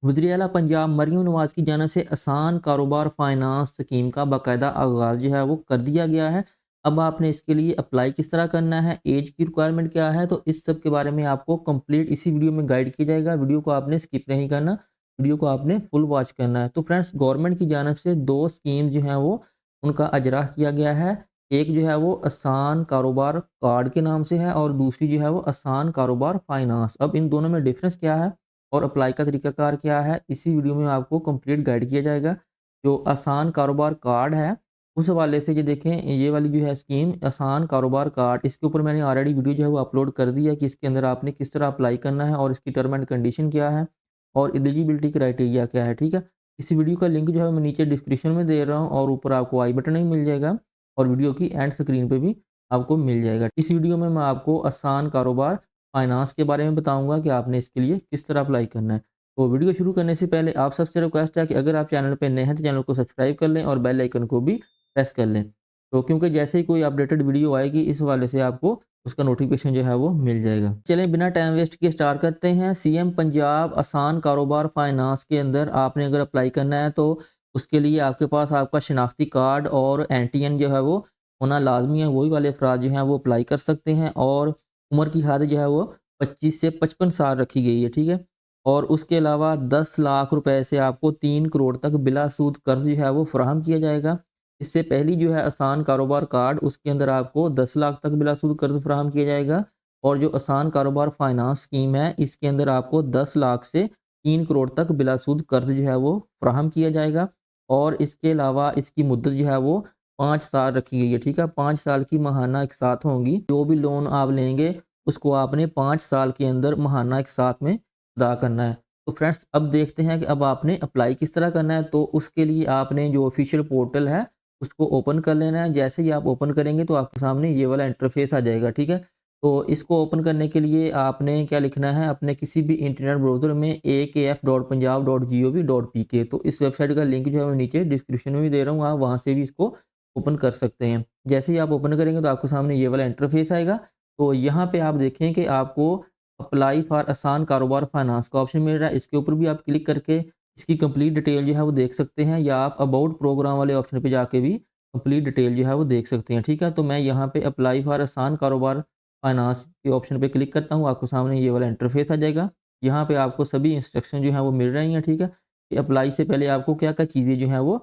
वज़ीर-ए-आला पंजाब मरीम नवाज़ की जानिब से आसान कारोबार फाइनेंस स्कीम का बाकायदा आगाज़ जो है वो कर दिया गया है। अब आपने इसके लिए अप्लाई किस तरह करना है, ऐज की रिक्वायरमेंट क्या है, तो इस सब के बारे में आपको कंप्लीट इसी वीडियो में गाइड किया जाएगा। वीडियो को आपने स्किप नहीं करना, वीडियो को आपने फुल वॉच करना है। तो फ्रेंड्स, गवर्नमेंट की जानिब से 2 स्कीम जो हैं वो उनका अजरा किया गया है। एक जो है वो आसान कारोबार कार्ड के नाम से है और दूसरी जो है वो आसान कारोबार फाइनेंस। अब इन दोनों में डिफ़रेंस क्या है और अप्लाई का तरीकाकार क्या है, इसी वीडियो में आपको कंप्लीट गाइड किया जाएगा। जो आसान कारोबार कार्ड है, उस हवाले से ये देखें, ये वाली जो है स्कीम आसान कारोबार कार्ड, इसके ऊपर मैंने ऑलरेडी वीडियो जो है वो अपलोड कर दी है कि इसके अंदर आपने किस तरह अप्लाई करना है और इसकी टर्म एंड कंडीशन क्या है और एलिजिबिलिटी क्राइटेरिया क्या है, ठीक है। इस वीडियो का लिंक जो है मैं नीचे डिस्क्रिप्शन में दे रहा हूँ और ऊपर आपको आई बटन में मिल जाएगा और वीडियो की एंड स्क्रीन पे भी आपको मिल जाएगा। इस वीडियो में मैं आपको आसान कारोबार फाइनेंस के बारे में बताऊँगा कि आपने इसके लिए किस तरह अप्लाई करना है। तो वीडियो शुरू करने से पहले आप सबसे रिक्वेस्ट है कि अगर आप चैनल पे नए हैं तो चैनल को सब्सक्राइब कर लें और बेल आइकन को भी प्रेस कर लें। तो क्योंकि जैसे ही कोई अपडेटेड वीडियो आएगी इस हवाले से आपको उसका नोटिफिकेशन जो है वो मिल जाएगा। चलें बिना टाइम वेस्ट किए स्टार्ट करते हैं। सीएम पंजाब आसान कारोबार फाइनेंस के अंदर आपने अगर अप्लाई करना है तो उसके लिए आपके पास आपका शनाख्ती कार्ड और एनटीएन जो है वो होना लाज़मी है। वही वाले अफराद जो हैं वो अप्लाई कर सकते हैं और उम्र की हद जो है वो 25 से 55 साल रखी गई है, ठीक है। और उसके अलावा 10 लाख रुपए से आपको 3 करोड़ तक बिला सूद कर्ज़ जो है वो फ़राहम किया जाएगा। इससे पहली जो है आसान कारोबार कार्ड, उसके अंदर आपको 10 लाख तक बिला सूद कर्ज़ फ़राहम किया जाएगा और जो आसान कारोबार फाइनेंस स्कीम है, इसके अंदर आपको 10 लाख से 3 करोड़ तक बिला सूद कर्ज़ जो है वो फ़राहम किया जाएगा और इसके अलावा इसकी मुद्दत जो है वो 5 साल रखी गई है, ठीक है। 5 साल की माहाना इकसात होंगी। जो भी लोन आप लेंगे उसको आपने 5 साल के अंदर माहाना इकसात में अदा करना है। तो फ्रेंड्स, अब देखते हैं कि अब आपने अप्लाई किस तरह करना है। तो उसके लिए आपने जो ऑफिशियल पोर्टल है उसको ओपन कर लेना है। जैसे ही आप ओपन करेंगे तो आपके सामने ये वाला इंटरफेस आ जाएगा, ठीक है। तो इसको ओपन करने के लिए आपने क्या लिखना है, अपने किसी भी इंटरनेट ब्राउज़र में akf.punjab.gov.pk, तो इस वेबसाइट का लिंक जो है मैं नीचे डिस्क्रिप्शन में भी दे रहा हूँ, आप वहाँ से भी इसको ओपन कर सकते हैं। जैसे ही आप ओपन करेंगे तो आपके सामने ये वाला इंटरफेस आएगा। तो यहाँ पे आप देखें कि आपको अप्लाई फॉर आसान कारोबार फाइनेंस का ऑप्शन मिल रहा है। इसके ऊपर भी आप क्लिक करके इसकी कंप्लीट डिटेल जो है वो देख सकते हैं या आप अबाउट प्रोग्राम वाले ऑप्शन पे जाके भी कंप्लीट डिटेल जो है वो देख सकते हैं, ठीक है। तो मैं यहाँ पे अप्लाई फॉर आसान कारोबार फाइनेंस के ऑप्शन पे क्लिक करता हूँ, आपको सामने ये वाला इंटरफेस आ जाएगा। यहाँ पे आपको सभी इंस्ट्रक्शन जो हैं वो मिल रही हैं, ठीक है। कि अप्लाई से पहले आपको क्या-क्या चीज़ें जो हैं वो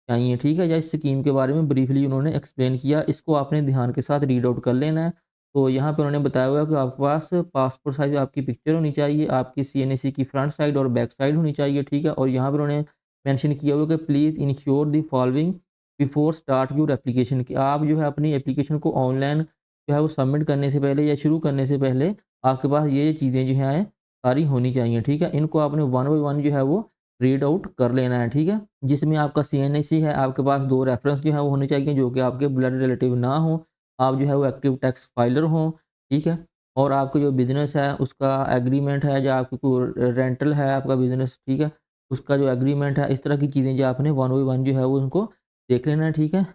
चाहिए, ठीक है। या इस स्कीम के बारे में ब्रीफली उन्होंने एक्सप्लेन किया, इसको आपने ध्यान के साथ रीड आउट कर लेना है। तो यहाँ पे उन्होंने बताया हुआ है कि आपके पास पासपोर्ट साइज़ आपकी पिक्चर होनी चाहिए, आपकी सीएनएसी की फ्रंट साइड और बैक साइड होनी चाहिए, ठीक है। और यहाँ पे उन्होंने मेंशन किया हुआ है कि please ensure the following before start your application, कि आप जो है अपनी एप्लीकेशन को ऑनलाइन जो है वो सबमिट करने से पहले या शुरू करने से पहले आपके पास ये चीज़ें जो हैं सारी होनी चाहिए, ठीक है। इनको आपने वन बाय वन जो है वो रीड आउट कर लेना है, ठीक है। जिसमें आपका सीएनएसी है, आपके पास 2 रेफरेंस जो है वो होने चाहिए जो कि आपके ब्लड रिलेटिव ना हो, आप जो है वो एक्टिव टैक्स फाइलर हों, ठीक है। और आपका जो बिज़नेस है उसका एग्रीमेंट है, या आपकी कोई रेंटल है आपका बिज़नेस, ठीक है, उसका जो एग्रीमेंट है, इस तरह की चीज़ें जो आपने वन बाय वन जो है वो उनको देख लेना है, ठीक है।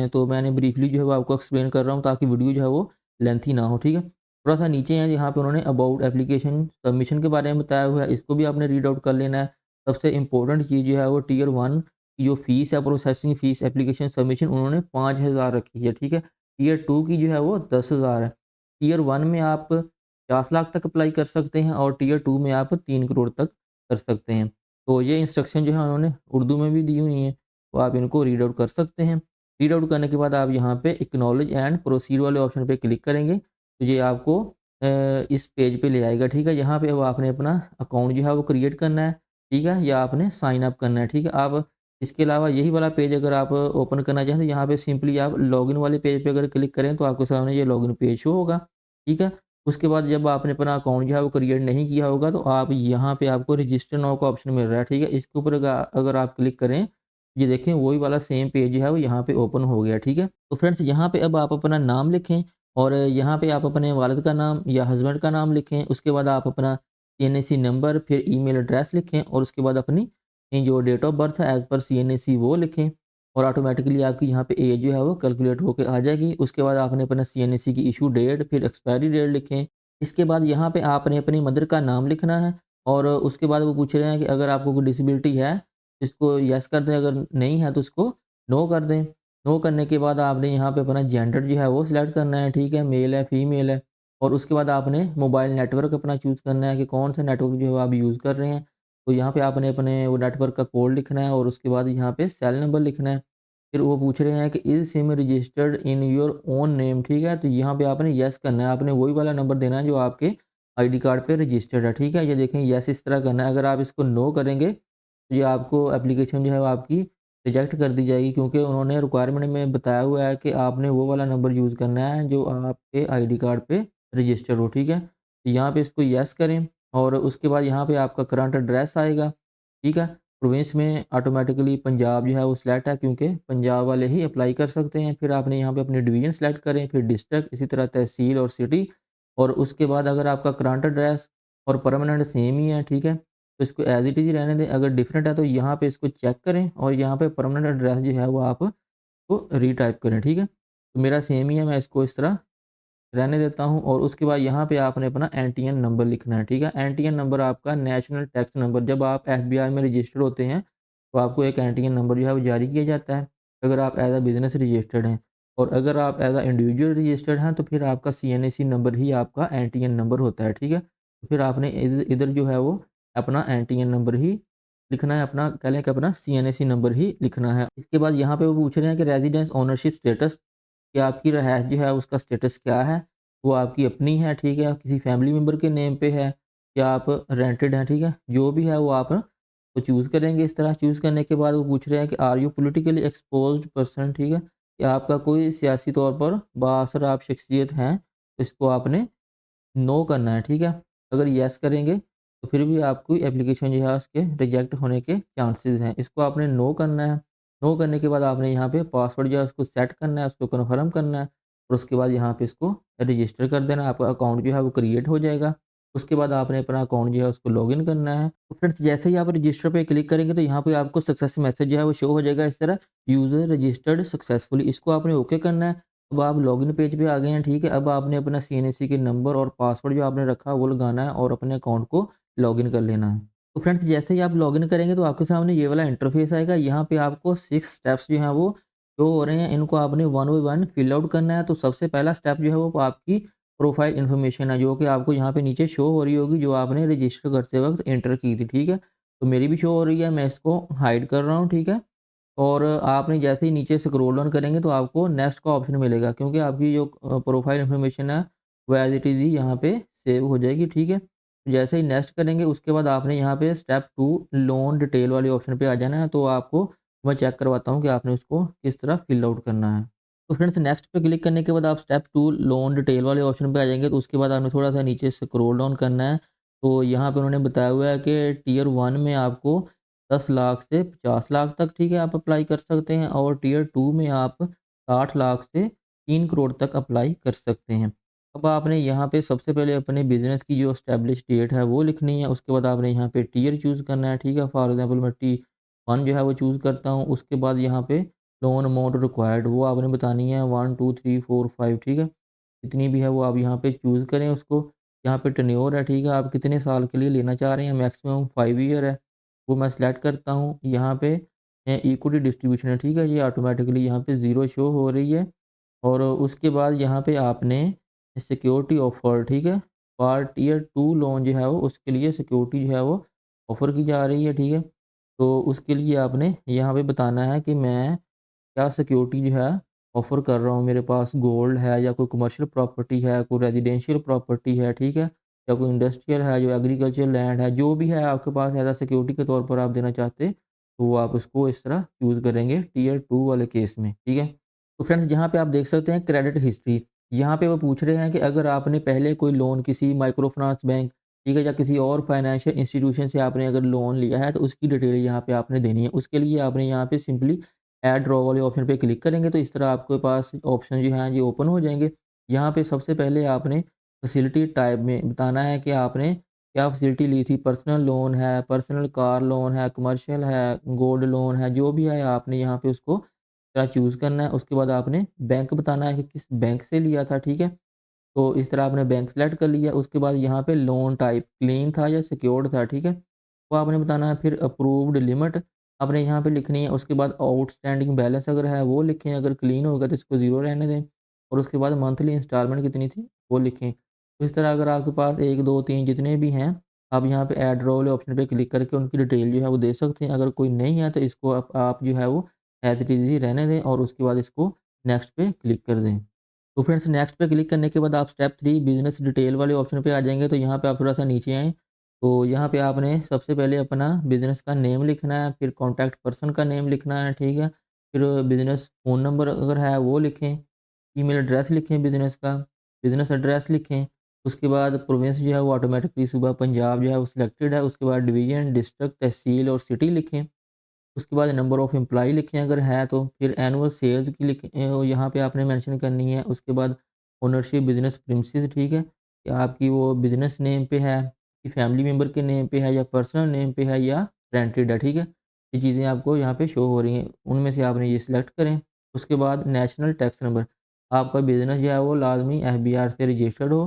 तो मैंने ब्रीफली जो है वो आपको एक्सप्लेन कर रहा हूँ ताकि वीडियो जो है वो लेंथी ना हो, ठीक है। थोड़ा-सा नीचे है यहाँ पे उन्होंने अबाउट एप्लीकेशन सबमिशन के बारे में बताया हुआ है, इसको भी आपने रीड आउट कर लेना है। सबसे इम्पोर्टेंट चीज़ जो है वो टियर 1 की जो फ़ीस है, प्रोसेसिंग फ़ीस एप्लीकेशन सबमिशन उन्होंने 5,000 रखी है, ठीक है। टियर 2 की जो है वो 10,000 है। टियर 1 में आप 50 लाख तक अप्लाई कर सकते हैं और टियर 2 में आप 3 करोड़ तक कर सकते हैं। तो ये इंस्ट्रक्शन जो है उन्होंने उर्दू में भी दी हुई हैं, तो आप इनको रीड आउट कर सकते हैं। रीड आउट करने के बाद आप यहाँ पे एक्नॉलेज एंड प्रोसीड वाले ऑप्शन पे क्लिक करेंगे, तो ये आपको इस पेज पे ले आएगा, ठीक है। यहाँ पे अब आपने अपना अकाउंट जो है वो क्रिएट करना है, ठीक है, या आपने साइन अप करना है, ठीक है। आप इसके अलावा यही वाला पेज अगर आप ओपन करना चाहें तो यहाँ पे सिंपली आप लॉगिन वाले पेज पे अगर क्लिक करें तो आपके सामने ये लॉगिन पेज शो होगा, ठीक है। उसके बाद जब आपने अपना अकाउंट जो है वो क्रिएट नहीं किया होगा तो आप यहाँ पे आपको रजिस्टर नाउ का ऑप्शन मिल रहा है, ठीक है। इसके ऊपर अगर आप क्लिक करें, ये देखें वही वाला सेम पेज जो है वो यहाँ पे ओपन हो गया, ठीक है। तो फ्रेंड्स, यहाँ पे अब आप अपना नाम लिखें और यहाँ पे आप अपने वालिद का नाम या हस्बैंड का नाम लिखें। उसके बाद आप अपना सीएनएसी नंबर, फिर ईमेल एड्रेस लिखें और उसके बाद अपनी जो डेट ऑफ बर्थ है एज़ पर सीएनएसी वो लिखें और ऑटोमेटिकली आपकी यहाँ पे एज जो है वो कैलकुलेट होके आ जाएगी। उसके बाद आपने अपना सीएनएसी की इशू डेट, फिर एक्सपायरी डेट लिखें। इसके बाद यहाँ पे आपने अपनी मदर का नाम लिखना है और उसके बाद वो पूछ रहे हैं कि अगर आपको कोई डिसेबिलिटी है, इसको येस कर दें, अगर नहीं है तो उसको नो कर दें। नो करने के बाद आपने यहाँ पे अपना जेंडर जो है वो सिलेक्ट करना है, ठीक है? मेल है, फीमेल है। और उसके बाद आपने मोबाइल नेटवर्क अपना चूज़ करना है कि कौन-सा नेटवर्क जो है आप यूज़ कर रहे हैं। तो यहाँ पे आपने अपने वो नेटवर्क का कोड लिखना है और उसके बाद यहाँ पे सेल नंबर लिखना है। फिर वो पूछ रहे हैं कि is SIM registered in your own name, ठीक है? तो यहाँ पे आपने येस करना है, आपने वही वाला नंबर देना है जो आपके आईडी कार्ड पे रजिस्टर्ड है, ठीक है? ये देखें येस इस तरह करना है, अगर आप इसको नो करेंगे, तो ये आपको एप्लीकेशन जो है वो आपकी रिजेक्ट कर दी जाएगी क्योंकि उन्होंने रिक्वायरमेंट में बताया हुआ है कि आपने वो वाला नंबर यूज़ करना है जो आपके आईडी कार्ड पे रजिस्टर हो, ठीक है? तो यहाँ पे इसको येस करें और उसके बाद यहाँ पे आपका करंट एड्रेस आएगा, ठीक है? प्रोविंस में ऑटोमेटिकली पंजाब जो है वो सिलेक्ट है क्योंकि पंजाब वाले ही अप्लाई कर सकते हैं। फिर आपने यहाँ पे अपनी डिवीज़न सेलेक्ट करें, फिर डिस्ट्रिक्ट, इसी तरह तहसील और सिटी और उसके बाद अगर आपका करंट एड्रेस और परमानेंट सेम ही है, ठीक है? तो इसको एज़ इट इज़ ही रहने दें। अगर डिफरेंट है तो यहाँ पे इसको चेक करें और यहाँ पे परमानेंट एड्रेस जो है वो आप को रीटाइप करें, ठीक है? तो मेरा सेम ही है, मैं इसको इस तरह रहने देता हूँ और उसके बाद यहाँ पे आपने अपना एनटीएन नंबर लिखना है, ठीक है? एनटीएन नंबर आपका नेशनल टैक्स नंबर, जब आप एफबीआई में रजिस्टर्ड होते हैं, तो आपको एक एनटीएन नंबर जो है वो जारी किया जाता है, अगर आप एज़ अ बिज़नेस रजिस्टर्ड हैं। और अगर आप एज़ अ इंडिविजुअल रजिस्टर्ड हैं, तो फिर आपका सीएनएसी नंबर ही आपका एनटीएन नंबर होता है, ठीक है? तो फिर आपने इधर जो है वो अपना एनटीएन नंबर ही लिखना है, अपना कह लें कि अपना सीएनएसी नंबर ही लिखना है। इसके बाद यहाँ पे वो पूछ रहे हैं कि रेज़िडेंस ओनरशिप स्टेटस, कि आपकी रिहाइश जो है उसका स्टेटस क्या है? वो आपकी अपनी है, ठीक है? किसी फैमिली मेंबर के नेम पे है या आप रेंटेड हैं, ठीक है? जो भी है वो आप वो चूज़ करेंगे इस तरह। चूज़ करने के बाद वो पूछ रहे हैं कि are you politically exposed person, ठीक है? कि आपका कोई सियासी तौर पर बाअसर आप शख्सियत हैं, तो इसको आपने नो करना है, ठीक है? अगर येस करेंगे, तो फिर भी आपकी एप्लीकेशन जो है उसके रिजेक्ट होने के चांसेज़ हैं। इसको आपने नो करना है। नो करने के बाद आपने यहाँ पे पासवर्ड जो है उसको सेट करना है, उसको कन्फर्म करना है और उसके बाद यहाँ पे इसको रजिस्टर कर देना है। आपका अकाउंट जो है वो क्रिएट हो जाएगा। उसके बाद आपने अपना अकाउंट जो है उसको लॉगिन करना है। तो फ्रेंड्स जैसे ही आप रजिस्टर पे क्लिक करेंगे तो यहाँ पे आपको सक्सेस मैसेज जो है वो शो हो जाएगा इस तरह, यूज़र रजिस्टर्ड सक्सेसफुली। इसको आपने ओके करना है। अब आप लॉगिन पेज पे आ गए हैं, ठीक है? अब आपने अपना सीएनएसी के नंबर और पासवर्ड जो आपने रखा वो लगाना है और अपने अकाउंट को लॉगिन कर लेना है। तो फ्रेंड्स जैसे ही आप लॉगिन करेंगे तो आपके सामने ये वाला इंटरफेस आएगा। यहाँ पे आपको 6 स्टेप्स जो हैं वो शो हो रहे हैं। इनको आपने one by one fill out करना है। तो सबसे पहला स्टेप जो है वो आपकी प्रोफाइल इन्फॉर्मेशन है, जो कि आपको यहाँ पे नीचे शो हो रही होगी, जो आपने रजिस्टर करते वक़्त एंटर की थी, ठीक है? तो मेरी भी शो हो रही है, मैं इसको हाइड कर रहा हूँ, ठीक है? और आपने जैसे ही नीचे स्क्रॉल डाउन करेंगे तो आपको नेक्स्ट का ऑप्शन मिलेगा क्योंकि आपकी जो प्रोफाइल इन्फॉर्मेशन है वो एज़ इट इज़ ही यहाँ पे सेव हो जाएगी, ठीक है? जैसे ही नेक्स्ट करेंगे उसके बाद आपने यहाँ पे स्टेप 2 लोन डिटेल वाले ऑप्शन पे आ जाना है, तो आपको मैं चेक करवाता हूँ कि आपने उसको किस तरह फिल आउट करना है। तो फ्रेंड्स नेक्स्ट पे क्लिक करने के बाद आप स्टेप 2 लोन डिटेल वाले ऑप्शन पे आ जाएँगे, तो उसके बाद आपने थोड़ा-सा नीचे स्क्रॉल डाउन करना है। तो यहाँ पे उन्होंने बताया हुआ है कि टियर 1 में आपको 10 लाख से 50 लाख तक, ठीक है, आप अप्लाई कर सकते हैं और टियर 2 में आप 60 लाख से 3 करोड़ तक अप्लाई कर सकते हैं। अब आपने यहाँ पे सबसे पहले अपने बिज़नेस की जो एस्टेब्लिश डेट है वो लिखनी है, उसके बाद आपने यहाँ पे टियर चूज़ करना है, ठीक है? फॉर एग्ज़ाम्पल मैं T1 जो है वो चूज़ करता हूँ, उसके बाद यहाँ पे लोन अमाउंट रिक्वायर्ड वो आपने बतानी है 1, 2, 3, 4, 5, ठीक है? जितनी भी है वो आप यहाँ पे चूज़ करें उसको। यहाँ पे टेन्योर है, ठीक है? आप कितने साल के लिए लेना चाह रहे हैं, मैक्सिमम 5 ईयर है, वो मैं सिलेक्ट करता हूँ। यहाँ पे इक्विटी डिस्ट्रीब्यूशन है, ठीक है? ये ऑटोमेटिकली यहाँ पे 0 शो हो रही है और उसके बाद यहाँ पे आपने सिक्योरिटी ऑफ़र, ठीक है? फॉर टियर 2 लोन जो है वो उसके लिए सिक्योरिटी जो है वो ऑफ़र की जा रही है, ठीक है? तो उसके लिए आपने यहाँ पे बताना है कि मैं क्या सिक्योरिटी जो है ऑफ़र कर रहा हूँ। मेरे पास गोल्ड है या कोई कमर्शियल प्रॉपर्टी है, कोई रेज़िडेंशियल प्रॉपर्टी है, ठीक है? या कोई इंडस्ट्रियल है, जो एग्रीकल्चर लैंड है, जो भी है आपके पास एज़ अ सिक्योरिटी के तौर पर आप देना चाहते, तो वो आप उसको इस तरह चूज़ करेंगे टियर 2 वाले केस में, ठीक है? तो फ्रेंड्स यहाँ पे आप देख सकते हैं क्रेडिट हिस्ट्री। यहाँ पे वो पूछ रहे हैं कि अगर आपने पहले कोई लोन किसी माइक्रो फाइनेंस बैंक, ठीक है, या किसी और फाइनेंशियल इंस्टीट्यूशन से आपने अगर लोन लिया है, तो उसकी डिटेल यहाँ पे आपने देनी है। उसके लिए आपने यहाँ पे सिंपली ऐड ड्रॉ वाले ऑप्शन पे क्लिक करेंगे तो इस तरह आपके पास ऑप्शन जो हैं ये ओपन हो जाएँगे। यहाँ पे सबसे पहले आपने फैसिलिटी टाइप में बताना है कि आपने क्या फैसिलिटी ली थी, पर्सनल लोन है, पर्सनल कार लोन है, कमर्शियल है, गोल्ड लोन है, जो भी है आपने यहाँ पे उसको चूज़ करना है। उसके बाद आपने बैंक बताना है कि किस बैंक से लिया था, ठीक है? तो इस तरह आपने बैंक सेलेक्ट कर लिया। उसके बाद यहाँ पे लोन टाइप क्लीन था या सिक्योर्ड था, ठीक है? वो आपने बताना है। फिर अप्रूव्ड लिमिट आपने यहाँ पे लिखनी है। उसके बाद आउटस्टैंडिंग बैलेंस अगर है वो लिखें, अगर क्लीन होगा तो इसको 0 रहने दें। और उसके बाद मंथली इंस्टॉलमेंट कितनी थी वो लिखें। तो इस तरह अगर आपके पास 1, 2, 3 जितने भी हैं, आप यहाँ पे ऐड रो वाले ऑप्शन पे क्लिक करके उनकी डिटेल जो है वो दे सकते हैं। अगर कोई नहीं है तो इसको आप जो है वो एज़ इट इज़ ही रहने दें और उसके बाद इसको नेक्स्ट पे क्लिक कर दें। तो फ्रेंड्स नेक्स्ट पे क्लिक करने के बाद आप स्टेप 3 बिज़नेस डिटेल वाले ऑप्शन पे आ जाएँगे। तो यहाँ पे आप थोड़ा-सा नीचे आएँ, तो यहाँ पे आपने सबसे पहले अपना बिज़नेस का नेम लिखना है, फिर कॉन्टैक्ट पर्सन का नेम लिखना है, ठीक है? फिर बिज़नेस फ़ोन नंबर अगर है वो लिखें, ईमेल एड्रेस लिखें बिज़नेस का, बिज़नेस एड्रेस लिखें। उसके बाद प्रोविंस जो है वो ऑटोमेटिकली सूबा पंजाब जो है वो सिलेक्टेड है। उसके बाद डिवीज़न, डिस्ट्रिक्ट, तहसील और सिटी लिखें। उसके बाद नंबर ऑफ़ एम्प्लॉयी लिखें अगर है तो, फिर एनुअल सेल्स की यहाँ पे आपने मेंशन करनी है। उसके बाद ओनरशिप बिज़नेस प्रीमिसेस, ठीक है? कि आपकी वो बिज़नेस नेम पे है, कि फैमिली मेंबर के नेम पे है या पर्सनल नेम पे है या रेंटेड है, ठीक है? ये चीज़ें आपको यहाँ पे शो हो रही हैं, उनमें से आपने ये सिलेक्ट करें। उसके बाद नेशनल टैक्स नंबर, आपका बिज़नेस जो है वो लाज़मी एफबीआर से रजिस्टर्ड हो,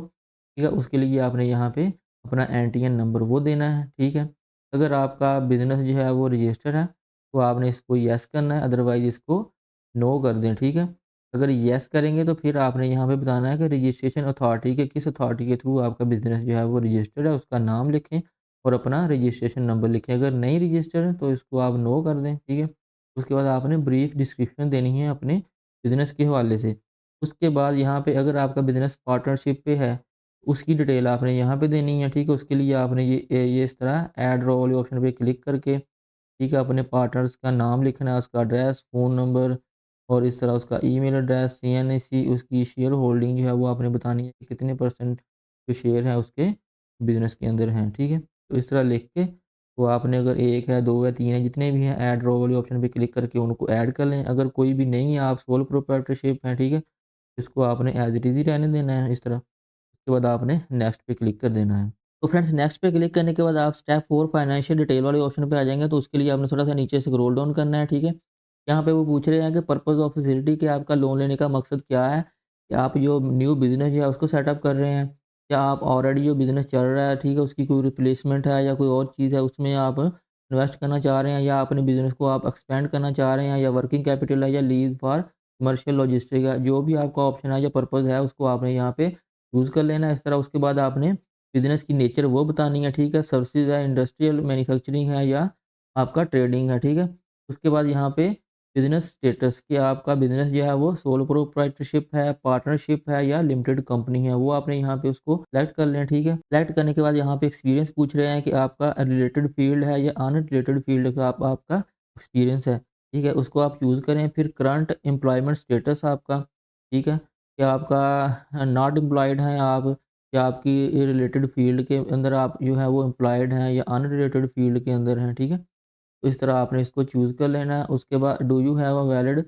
ठीक है? उसके लिए आपने यहाँ पे अपना एनटीएन नंबर वो देना है, ठीक है? अगर आपका बिज़नेस जो है वो रजिस्टर है तो आपने इसको येस करना है, अदरवाइज़ इसको नो कर दें, ठीक है? अगर येस करेंगे तो फिर आपने यहाँ पे बताना है कि रजिस्ट्रेशन अथॉरिटी के किस अथॉरिटी के थ्रू आपका बिज़नेस जो है वो रजिस्टर्ड है, उसका नाम लिखें और अपना रजिस्ट्रेशन नंबर लिखें। अगर नहीं रजिस्टर्ड है तो इसको आप नो कर दें, ठीक है? उसके बाद आपने ब्रीफ डिस्क्रिप्शन देनी है अपने बिज़नेस के हवाले से। उसके बाद यहाँ पे अगर आपका बिज़नेस पार्टनरशिप पे है, उसकी डिटेल आपने यहाँ पे देनी है, ठीक है? उसके लिए आपने ये इस तरह ऐड रो वाले ऑप्शन पे क्लिक करके, ठीक है, अपने पार्टनर्स का नाम लिखना है, उसका एड्रेस, फ़ोन नंबर और इस तरह उसका ईमेल एड्रेस, सीएनएसी, उसकी शेयर होल्डिंग जो है वो आपने बतानी है कि कितने परसेंट जो शेयर हैं उसके बिज़नेस के अंदर हैं, ठीक है? तो इस तरह लिख के तो आपने अगर 1 है, 2 है, 3 है, जितने भी हैं ऐड रो वाले ऑप्शन पे क्लिक करके उनको ऐड कर लें। अगर कोई भी नहीं है, आप सोल प्रोप्राइटरशिप हैं, ठीक है? इसको आपने एज़ इट इज़ ही रहने देना है इस तरह। उसके बाद आपने नेक्स्ट पे क्लिक कर देना है। तो फ्रेंड्स नेक्स्ट पे क्लिक करने के बाद आप स्टेप 4 फाइनेंशियल डिटेल वाले ऑप्शन पे आ जाएँगे, तो उसके लिए आपने थोड़ा-सा नीचे स्क्रॉल डाउन करना है, ठीक है? यहाँ पे वो पूछ रहे हैं कि पर्पज़ ऑफ फैसिलिटी, कि आपका लोन लेने का मकसद क्या है? कि आप जो न्यू बिज़नेस है उसको सेटअप कर रहे हैं, या आप ऑलरेडी जो बिज़नेस चल रहा है, ठीक है, उसकी कोई रिप्लेसमेंट है या कोई और चीज़ है उसमें आप इन्वेस्ट करना चाह रहे हैं, या अपने बिज़नेस को आप एक्सपेंड करना चाह रहे हैं, या वर्किंग कैपिटल है, या लीज़ फॉर कमर्शियल लॉजिस्टिक है। जो भी आपका ऑप्शन है या पर्पज़ है उसको आपने यहाँ पे चूज़ कर लेना है इस तरह। उसके बाद आपने बिज़नेस की नेचर वो बतानी है, ठीक है? सर्विसेज़ है, इंडस्ट्रियल मैन्युफैक्चरिंग है या आपका ट्रेडिंग है, ठीक है? उसके बाद यहाँ पे बिज़नेस स्टेटस, कि आपका बिज़नेस जो है वो सोल प्रोप्राइटरशिप है, पार्टनरशिप है या लिमिटेड कंपनी है, वो आपने यहाँ पे उसको सेलेक्ट कर लें, ठीक है? सेलेक्ट करने के बाद यहाँ पे एक्सपीरियंस पूछ रहे हैं कि आपका रिलेटेड फ़ील्ड है या अनरिलेटेड फ़ील्ड का आपका एक्सपीरियंस है, ठीक है? उसको आप चूज़ करें। फिर करंट एम्प्लॉयमेंट स्टेटस आपका, ठीक है? क्या आपका नॉट एम्प्लॉयड हैं आप, या आपकी रिलेटेड फ़ील्ड के अंदर आप जो है वो एम्प्लॉयड हैं या अनरिलेटेड फ़ील्ड के अंदर हैं, ठीक है? तो इस तरह आपने इसको चूज़ कर लेना है। उसके बाद do you have a valid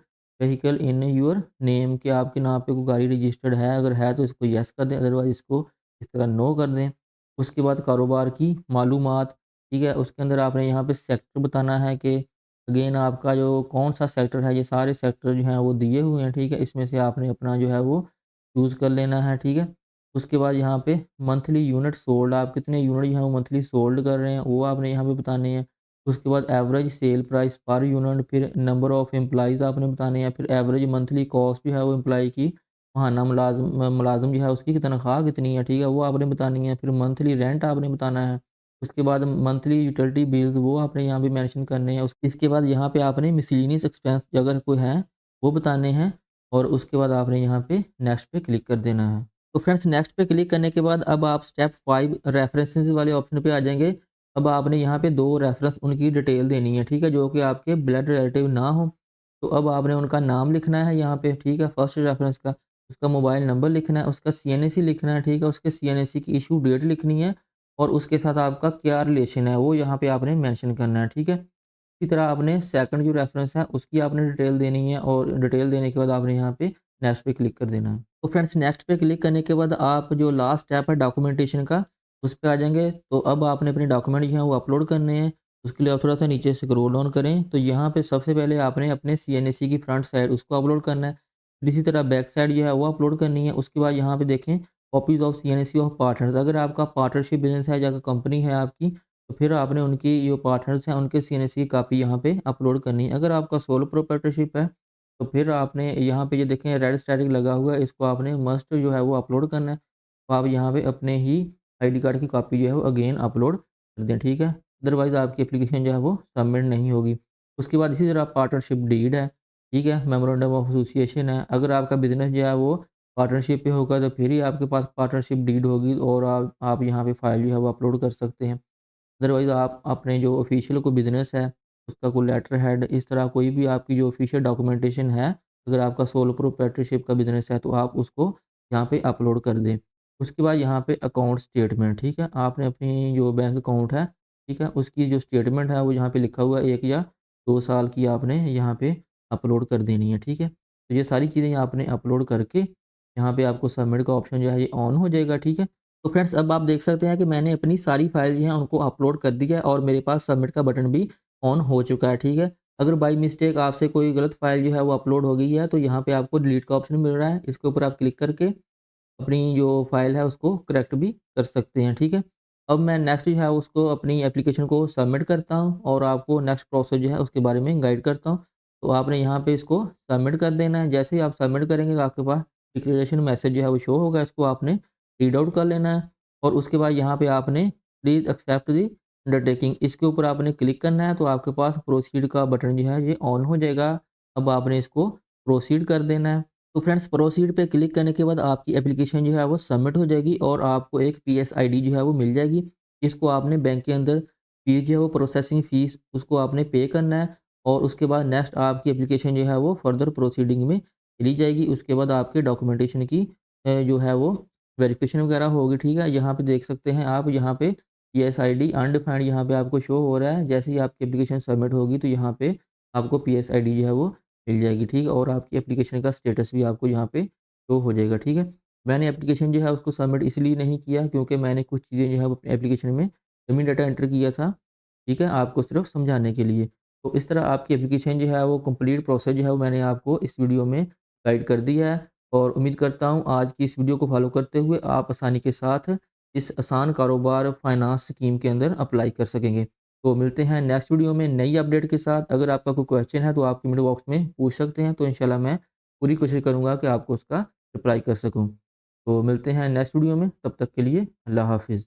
vehicle in your name, कि आपके नाम पे कोई गाड़ी रजिस्टर्ड है, अगर है तो इसको येस कर दें, अदरवाइज़ इसको इस तरह नो कर दें। उसके बाद कारोबार की मालूमात, ठीक है? उसके अंदर आपने यहाँ पे सेक्टर बताना है कि अगेन आपका जो कौन-सा सेक्टर है, ये सारे सेक्टर जो हैं वो दिए हुए हैं, ठीक है? इसमें से आपने अपना जो है वो चूज़ कर लेना है, ठीक है? उसके बाद यहाँ पे मंथली यूनिट सोल्ड, आप कितने यूनिट जो है वो मंथली सोल्ड कर रहे हैं, वो आपने यहाँ पे बताने हैं। उसके बाद average sale price per unit, फिर नंबर ऑफ़ एम्प्लॉइज़ आपने बताने हैं, फिर एवरेज मंथली कॉस्ट जो है वो एम्प्लॉयी की, माहाना मुलाज़िम जो है उसकी तनख्वाह कितनी है, ठीक है? वो आपने बतानी है। फिर मंथली रेंट आपने बताना है। उसके बाद मंथली यूटिलिटी बिल्स वो आपने यहाँ पे मेंशन करने हैं। उस इसके बाद यहाँ पे आपने मिसलेनियस एक्सपेंस अगर कोई है, वो बताने हैं और उसके बाद आपने यहाँ पे नेक्स्ट पे क्लिक कर देना है। तो फ्रेंड्स नेक्स्ट पे क्लिक करने के बाद अब आप स्टेप 5 रेफरेंसेस वाले ऑप्शन पे आ जाएँगे। अब आपने यहाँ पे 2 रेफरेंस उनकी डिटेल देनी है, ठीक है? जो कि आपके ब्लड रिलेटिव ना हो। तो अब आपने उनका नाम लिखना है यहाँ पे, ठीक है? फर्स्ट रेफरेंस का, उसका मोबाइल नंबर लिखना है, उसका सीएनएसी लिखना है, ठीक है? उसके सीएनएसी की इश्यू डेट लिखनी है और उसके साथ आपका क्या रिलेशन है, वो यहाँ पे आपने मेंशन करना है, ठीक है? इसी तरह आपने सेकंड जो रेफरेंस है, उसकी आपने डिटेल देनी है और डिटेल देने के बाद आपने यहाँ पे नेक्स्ट पे क्लिक कर देना है। तो फ्रेंड्स नेक्स्ट पे क्लिक करने के बाद आप जो लास्ट स्टेप है डॉक्यूमेंटेशन का, उस पे आ जाएँगे। तो अब आपने अपने डॉक्यूमेंट जो हैं वो अपलोड करने हैं। उसके लिए आप थोड़ा-सा नीचे स्क्रॉल डाउन करें, तो यहाँ पे सबसे पहले आपने अपने सीएनएसी की फ्रंट साइड उसको अपलोड करना है। फिर इसी तरह बैक साइड जो है वो अपलोड करनी है। उसके बाद यहाँ पे देखें copies of CNC of partners, अगर आपका पार्टनरशिप बिज़नेस है या कंपनी है आपकी, तो फिर आपने उनकी जो पार्टनर्स हैं उनके सीएनसी की कॉपी यहाँ पे अपलोड करनी है। अगर आपका सोलो प्रोप्राइटरशिप है, तो फिर आपने यहाँ पे ये देखें रेड स्टैटिक लगा हुआ है, इसको आपने मस्ट जो है वो अपलोड करना है। तो आप यहाँ पे अपने ही आईडी कार्ड की कॉपी जो है वो अगेन अपलोड कर दें, ठीक है? अदरवाइज़ आपकी एप्लीकेशन जो है वो सबमिट नहीं होगी। उसके बाद इसी तरह पार्टनरशिप डीड है, ठीक है? मेमोरेंडम ऑफ एसोसिएशन है, अगर आपका बिज़नेस जो है वो पार्टनरशिप पे होगा तो फिर ही आपके पास पार्टनरशिप डीड होगी और आप यहाँ पे फाइल जो है वो अपलोड कर सकते हैं। अदरवाइज़ आप अपने जो ऑफिशियल कोई बिज़नेस है, उसका कोई लेटर हेड, इस तरह कोई भी आपकी जो ऑफिशियल डॉक्यूमेंटेशन है, अगर आपका सोलो प्रोप्राइटरशिप का बिज़नेस है, तो आप उसको यहाँ पे अपलोड कर दें। उसके बाद यहाँ पे अकाउंट स्टेटमेंट, ठीक है? आपने अपनी जो बैंक अकाउंट है, ठीक है? उसकी जो स्टेटमेंट है, वो यहाँ पे लिखा हुआ है 1 या 2 साल की आपने यहाँ पे अपलोड कर देनी है, ठीक है? तो ये सारी चीज़ें आपने अपलोड करके, यहाँ पे आपको सबमिट का ऑप्शन जो है ये ऑन हो जाएगा, ठीक है? तो फ्रेंड्स अब आप देख सकते हैं कि मैंने अपनी सारी फाइल जो हैं उनको अपलोड कर दिया है और मेरे पास सबमिट का बटन भी ऑन हो चुका है, ठीक है। अगर बाय मिस्टेक आपसे कोई गलत फाइल जो है वो अपलोड हो गई है तो यहाँ पे आपको डिलीट का ऑप्शन मिल रहा है, इसके ऊपर आप क्लिक करके अपनी जो फ़ाइल है उसको करेक्ट भी कर सकते हैं, ठीक है। अब मैं नेक्स्ट जो है उसको अपनी एप्लीकेशन को सबमिट करता हूँ और आपको नेक्स्ट प्रोसेस जो है उसके बारे में गाइड करता हूँ। तो आपने यहाँ पे इसको सबमिट कर देना है, जैसे ही आप सबमिट करेंगे तो आपके पास डिक्लेरेशन मैसेज जो है वो शो होगा, इसको आपने रीड आउट कर लेना है और उसके बाद यहाँ पे आपने प्लीज़ एक्सेप्ट दी अंडरटेकिंग, इसके ऊपर आपने क्लिक करना है तो आपके पास प्रोसीड का बटन जो है ये ऑन हो जाएगा। अब आपने इसको प्रोसीड कर देना है। तो फ्रेंड्स प्रोसीड पे क्लिक करने के बाद आपकी एप्लीकेशन जो है वो सबमिट हो जाएगी और आपको एक पीएस आईडी जो है वो मिल जाएगी। इसको आपने बैंक के अंदर फीस जो है वो प्रोसेसिंग फ़ीस उसको आपने पे करना है और उसके बाद नेक्स्ट आपकी एप्लीकेशन जो है वो फर्दर प्रोसीडिंग में चली जाएगी। उसके बाद आपके डॉक्यूमेंटेशन की जो है वो वेरिफिकेशन वगैरह होगी, ठीक है? यहाँ पे देख सकते हैं आप, यहाँ पे पीएस आईडी अनडिफाइंड यहाँ पे आपको शो हो रहा है। जैसे ही आपकी एप्लीकेशन सबमिट होगी तो यहाँ पे आपको पीएस आईडी जो है वो मिल जाएगी, ठीक है? और आपकी एप्लीकेशन का स्टेटस भी आपको यहाँ पे शो हो जाएगा, ठीक है? मैंने एप्लीकेशन जो है उसको सबमिट इसलिए नहीं किया क्योंकि मैंने कुछ चीज़ें जो है वो अपनी एप्लीकेशन में डमी डाटा एंटर किया था, ठीक है? आपको सिर्फ समझाने के लिए। तो इस तरह आपकी एप्लीकेशन जो है वो कंप्लीट प्रोसेस जो है वो मैंने आपको इस वीडियो में गाइड कर दिया है और उम्मीद करता हूँ आज की इस वीडियो को फॉलो करते हुए आप आसानी के साथ इस आसान कारोबार फाइनेंस स्कीम के अंदर अप्लाई कर सकेंगे। तो मिलते हैं नेक्स्ट वीडियो में नई अपडेट के साथ। अगर आपका कोई क्वेश्चन है तो आप कमेंट बॉक्स में पूछ सकते हैं, तो इंशाल्लाह मैं पूरी कोशिश करूँगा कि आपको उसका रिप्लाई कर सकूँ। तो मिलते हैं नेक्स्ट वीडियो में, तब तक के लिए अल्लाह हाफ़िज़।